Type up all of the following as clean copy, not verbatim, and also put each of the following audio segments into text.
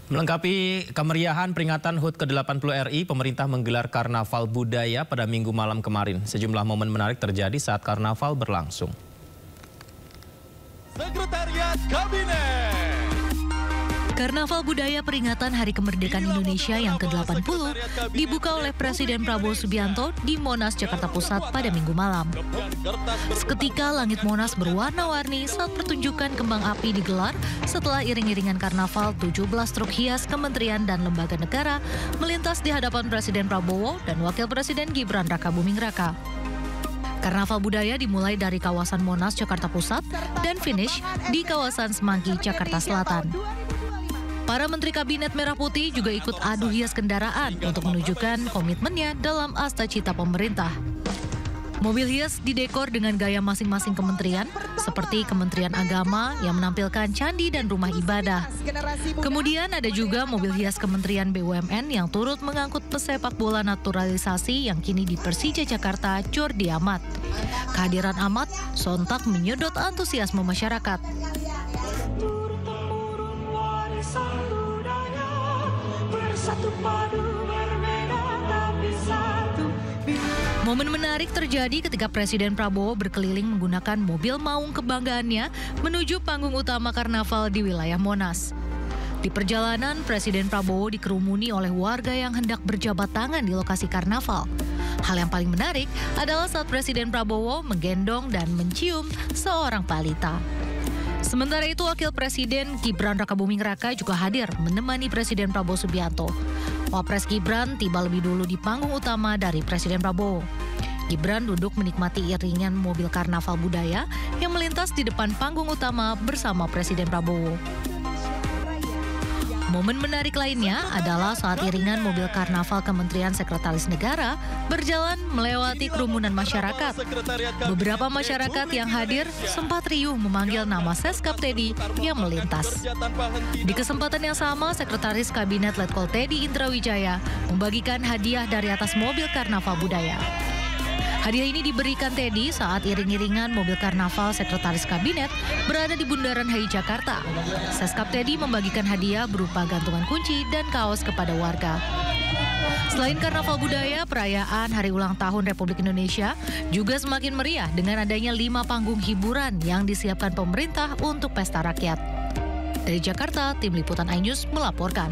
Melengkapi kemeriahan peringatan HUT ke-80 RI, pemerintah menggelar Karnaval Budaya pada Minggu malam kemarin. Sejumlah momen menarik terjadi saat karnaval berlangsung. Sekretariat Kabinet. Karnaval Budaya peringatan Hari Kemerdekaan Indonesia yang ke-80 dibuka oleh Presiden Prabowo Subianto di Monas, Jakarta Pusat pada Minggu malam. Seketika langit Monas berwarna-warni saat pertunjukan kembang api digelar setelah iring-iringan karnaval 17 truk hias kementerian dan lembaga negara melintas di hadapan Presiden Prabowo dan Wakil Presiden Gibran Rakabuming Raka. Karnaval Budaya dimulai dari kawasan Monas, Jakarta Pusat dan finish di kawasan Semanggi, Jakarta Selatan. Para Menteri Kabinet Merah Putih juga ikut adu hias kendaraan untuk menunjukkan komitmennya dalam asta cita pemerintah. Mobil hias didekor dengan gaya masing-masing kementerian, seperti Kementerian Agama yang menampilkan candi dan rumah ibadah. Kemudian ada juga mobil hias Kementerian BUMN yang turut mengangkut pesepak bola naturalisasi yang kini di Persija Jakarta, Jordi Amat. Kehadiran Amat sontak menyedot antusiasme masyarakat. Momen menarik terjadi ketika Presiden Prabowo berkeliling menggunakan mobil maung kebanggaannya menuju panggung utama karnaval di wilayah Monas. Di perjalanan, Presiden Prabowo dikerumuni oleh warga yang hendak berjabat tangan di lokasi karnaval. Hal yang paling menarik adalah saat Presiden Prabowo menggendong dan mencium seorang balita. Sementara itu, Wakil Presiden Gibran Rakabuming Raka juga hadir menemani Presiden Prabowo Subianto. Wapres Gibran tiba lebih dulu di panggung utama dari Presiden Prabowo. Gibran duduk menikmati iringan mobil karnaval budaya yang melintas di depan panggung utama bersama Presiden Prabowo. Momen menarik lainnya adalah saat iringan mobil karnaval Kementerian Sekretaris Negara berjalan melewati kerumunan masyarakat. Beberapa masyarakat yang hadir sempat riuh memanggil nama Seskap Teddy yang melintas. Di kesempatan yang sama, Sekretaris Kabinet Letkol Teddy Indrawijaya membagikan hadiah dari atas mobil karnaval budaya. Hadiah ini diberikan Teddy saat iring-iringan mobil karnaval Sekretaris Kabinet berada di Bundaran HI Jakarta. Seskap Teddy membagikan hadiah berupa gantungan kunci dan kaos kepada warga. Selain karnaval budaya, perayaan Hari Ulang Tahun Republik Indonesia juga semakin meriah dengan adanya 5 panggung hiburan yang disiapkan pemerintah untuk pesta rakyat. Dari Jakarta, Tim Liputan iNews melaporkan.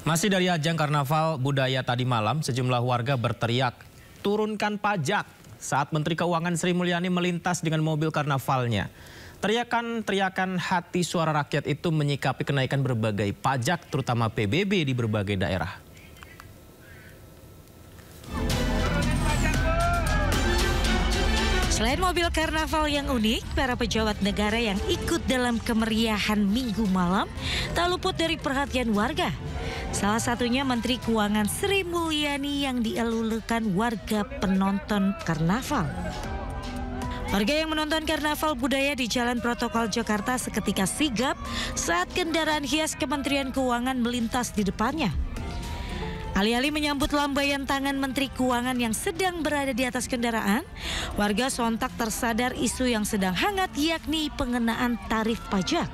Masih dari ajang Karnaval Budaya tadi malam, sejumlah warga berteriak, "Turunkan pajak!" saat Menteri Keuangan Sri Mulyani melintas dengan mobil karnavalnya. Teriakan-teriakan hati suara rakyat itu menyikapi kenaikan berbagai pajak, terutama PBB di berbagai daerah. Selain mobil karnaval yang unik, para pejabat negara yang ikut dalam kemeriahan Minggu malam tak luput dari perhatian warga. Salah satunya Menteri Keuangan Sri Mulyani yang dielulukan warga penonton karnaval. Warga yang menonton karnaval budaya di Jalan Protokol Jakarta seketika sigap saat kendaraan hias Kementerian Keuangan melintas di depannya. Alih-alih menyambut lambaian tangan Menteri Keuangan yang sedang berada di atas kendaraan, warga sontak tersadar isu yang sedang hangat, yakni pengenaan tarif pajak.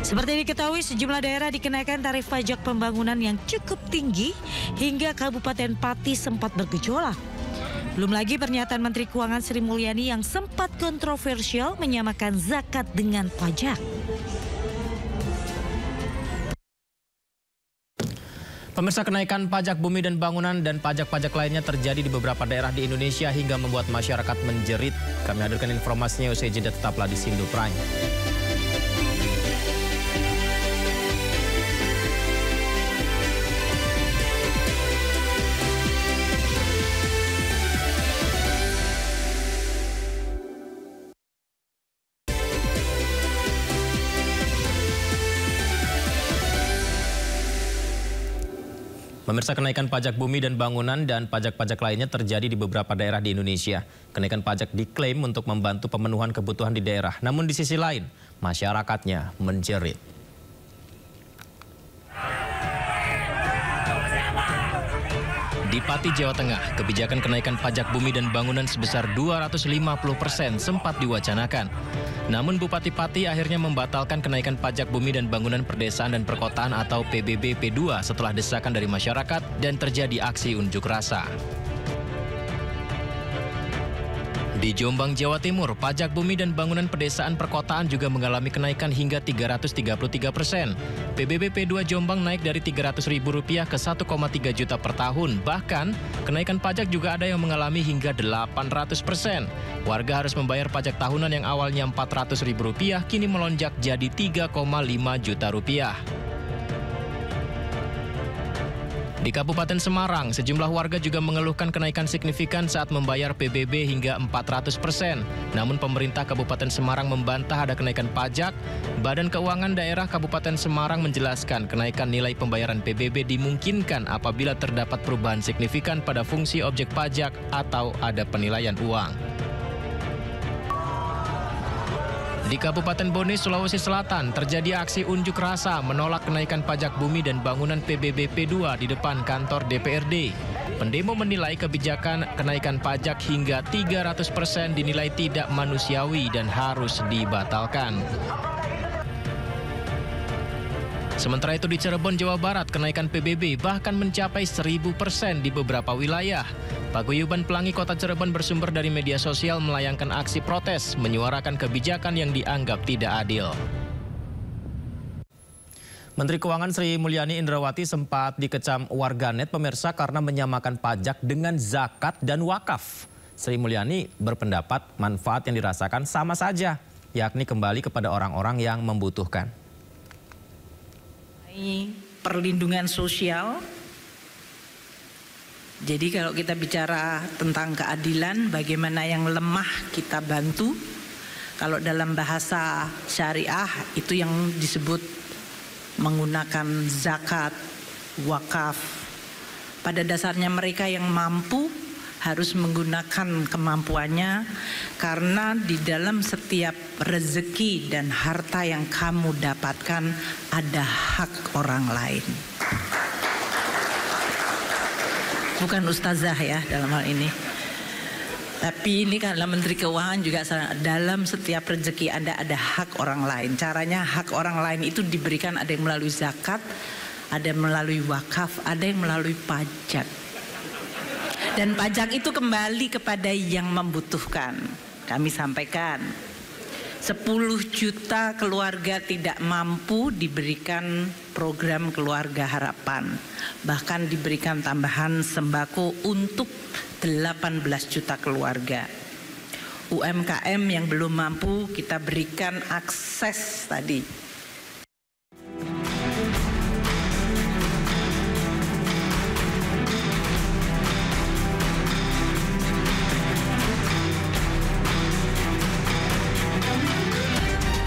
Seperti diketahui, sejumlah daerah dikenakan tarif pajak pembangunan yang cukup tinggi hingga Kabupaten Pati sempat bergejolak. Belum lagi pernyataan Menteri Keuangan Sri Mulyani yang sempat kontroversial menyamakan zakat dengan pajak. Pemirsa, kenaikan pajak bumi dan bangunan dan pajak-pajak lainnya terjadi di beberapa daerah di Indonesia hingga membuat masyarakat menjerit. Kami hadirkan informasinya usai jeda, tetaplah di Sindo Prime. Pemirsa, kenaikan pajak bumi dan bangunan dan pajak-pajak lainnya terjadi di beberapa daerah di Indonesia. Kenaikan pajak diklaim untuk membantu pemenuhan kebutuhan di daerah. Namun di sisi lain, masyarakatnya menjerit. Di Pati, Jawa Tengah, kebijakan kenaikan pajak bumi dan bangunan sebesar 250% sempat diwacanakan. Namun Bupati Pati akhirnya membatalkan kenaikan pajak bumi dan bangunan perdesaan dan perkotaan atau PBB P2 setelah desakan dari masyarakat dan terjadi aksi unjuk rasa. Di Jombang, Jawa Timur, pajak bumi dan bangunan pedesaan perkotaan juga mengalami kenaikan hingga 333%. PBB P2 Jombang naik dari Rp300.000 ke 1,3 juta per tahun. Bahkan, kenaikan pajak juga ada yang mengalami hingga 800%. Warga harus membayar pajak tahunan yang awalnya Rp400.000 kini melonjak jadi Rp3,5 juta. Di Kabupaten Semarang, sejumlah warga juga mengeluhkan kenaikan signifikan saat membayar PBB hingga 400%. Namun pemerintah Kabupaten Semarang membantah ada kenaikan pajak. Badan Keuangan Daerah Kabupaten Semarang menjelaskan kenaikan nilai pembayaran PBB dimungkinkan apabila terdapat perubahan signifikan pada fungsi objek pajak atau ada penilaian uang. Di Kabupaten Bone, Sulawesi Selatan, terjadi aksi unjuk rasa menolak kenaikan pajak bumi dan bangunan PBB P2 di depan kantor DPRD. Pendemo menilai kebijakan kenaikan pajak hingga 300% dinilai tidak manusiawi dan harus dibatalkan. Sementara itu di Cirebon, Jawa Barat, kenaikan PBB bahkan mencapai 1000% di beberapa wilayah. Paguyuban Pelangi Kota Cirebon bersumber dari media sosial melayangkan aksi protes, menyuarakan kebijakan yang dianggap tidak adil. Menteri Keuangan Sri Mulyani Indrawati sempat dikecam warganet pemirsa karena menyamakan pajak dengan zakat dan wakaf. Sri Mulyani berpendapat manfaat yang dirasakan sama saja, yakni kembali kepada orang-orang yang membutuhkan. Perlindungan sosial. Jadi kalau kita bicara tentang keadilan, bagaimana yang lemah kita bantu. Kalau dalam bahasa syariah itu yang disebut menggunakan zakat, wakaf. Pada dasarnya mereka yang mampu harus menggunakan kemampuannya, karena di dalam setiap rezeki dan harta yang kamu dapatkan ada hak orang lain. Bukan ustazah ya dalam hal ini. Tapi ini karena Menteri Keuangan juga dalam setiap rezeki Anda ada hak orang lain. Caranya hak orang lain itu diberikan, ada yang melalui zakat, ada yang melalui wakaf, ada yang melalui pajak. Dan pajak itu kembali kepada yang membutuhkan. Kami sampaikan 10 juta keluarga tidak mampu diberikan program keluarga harapan. Bahkan diberikan tambahan sembako untuk 18 juta keluarga. UMKM yang belum mampu kita berikan akses tadi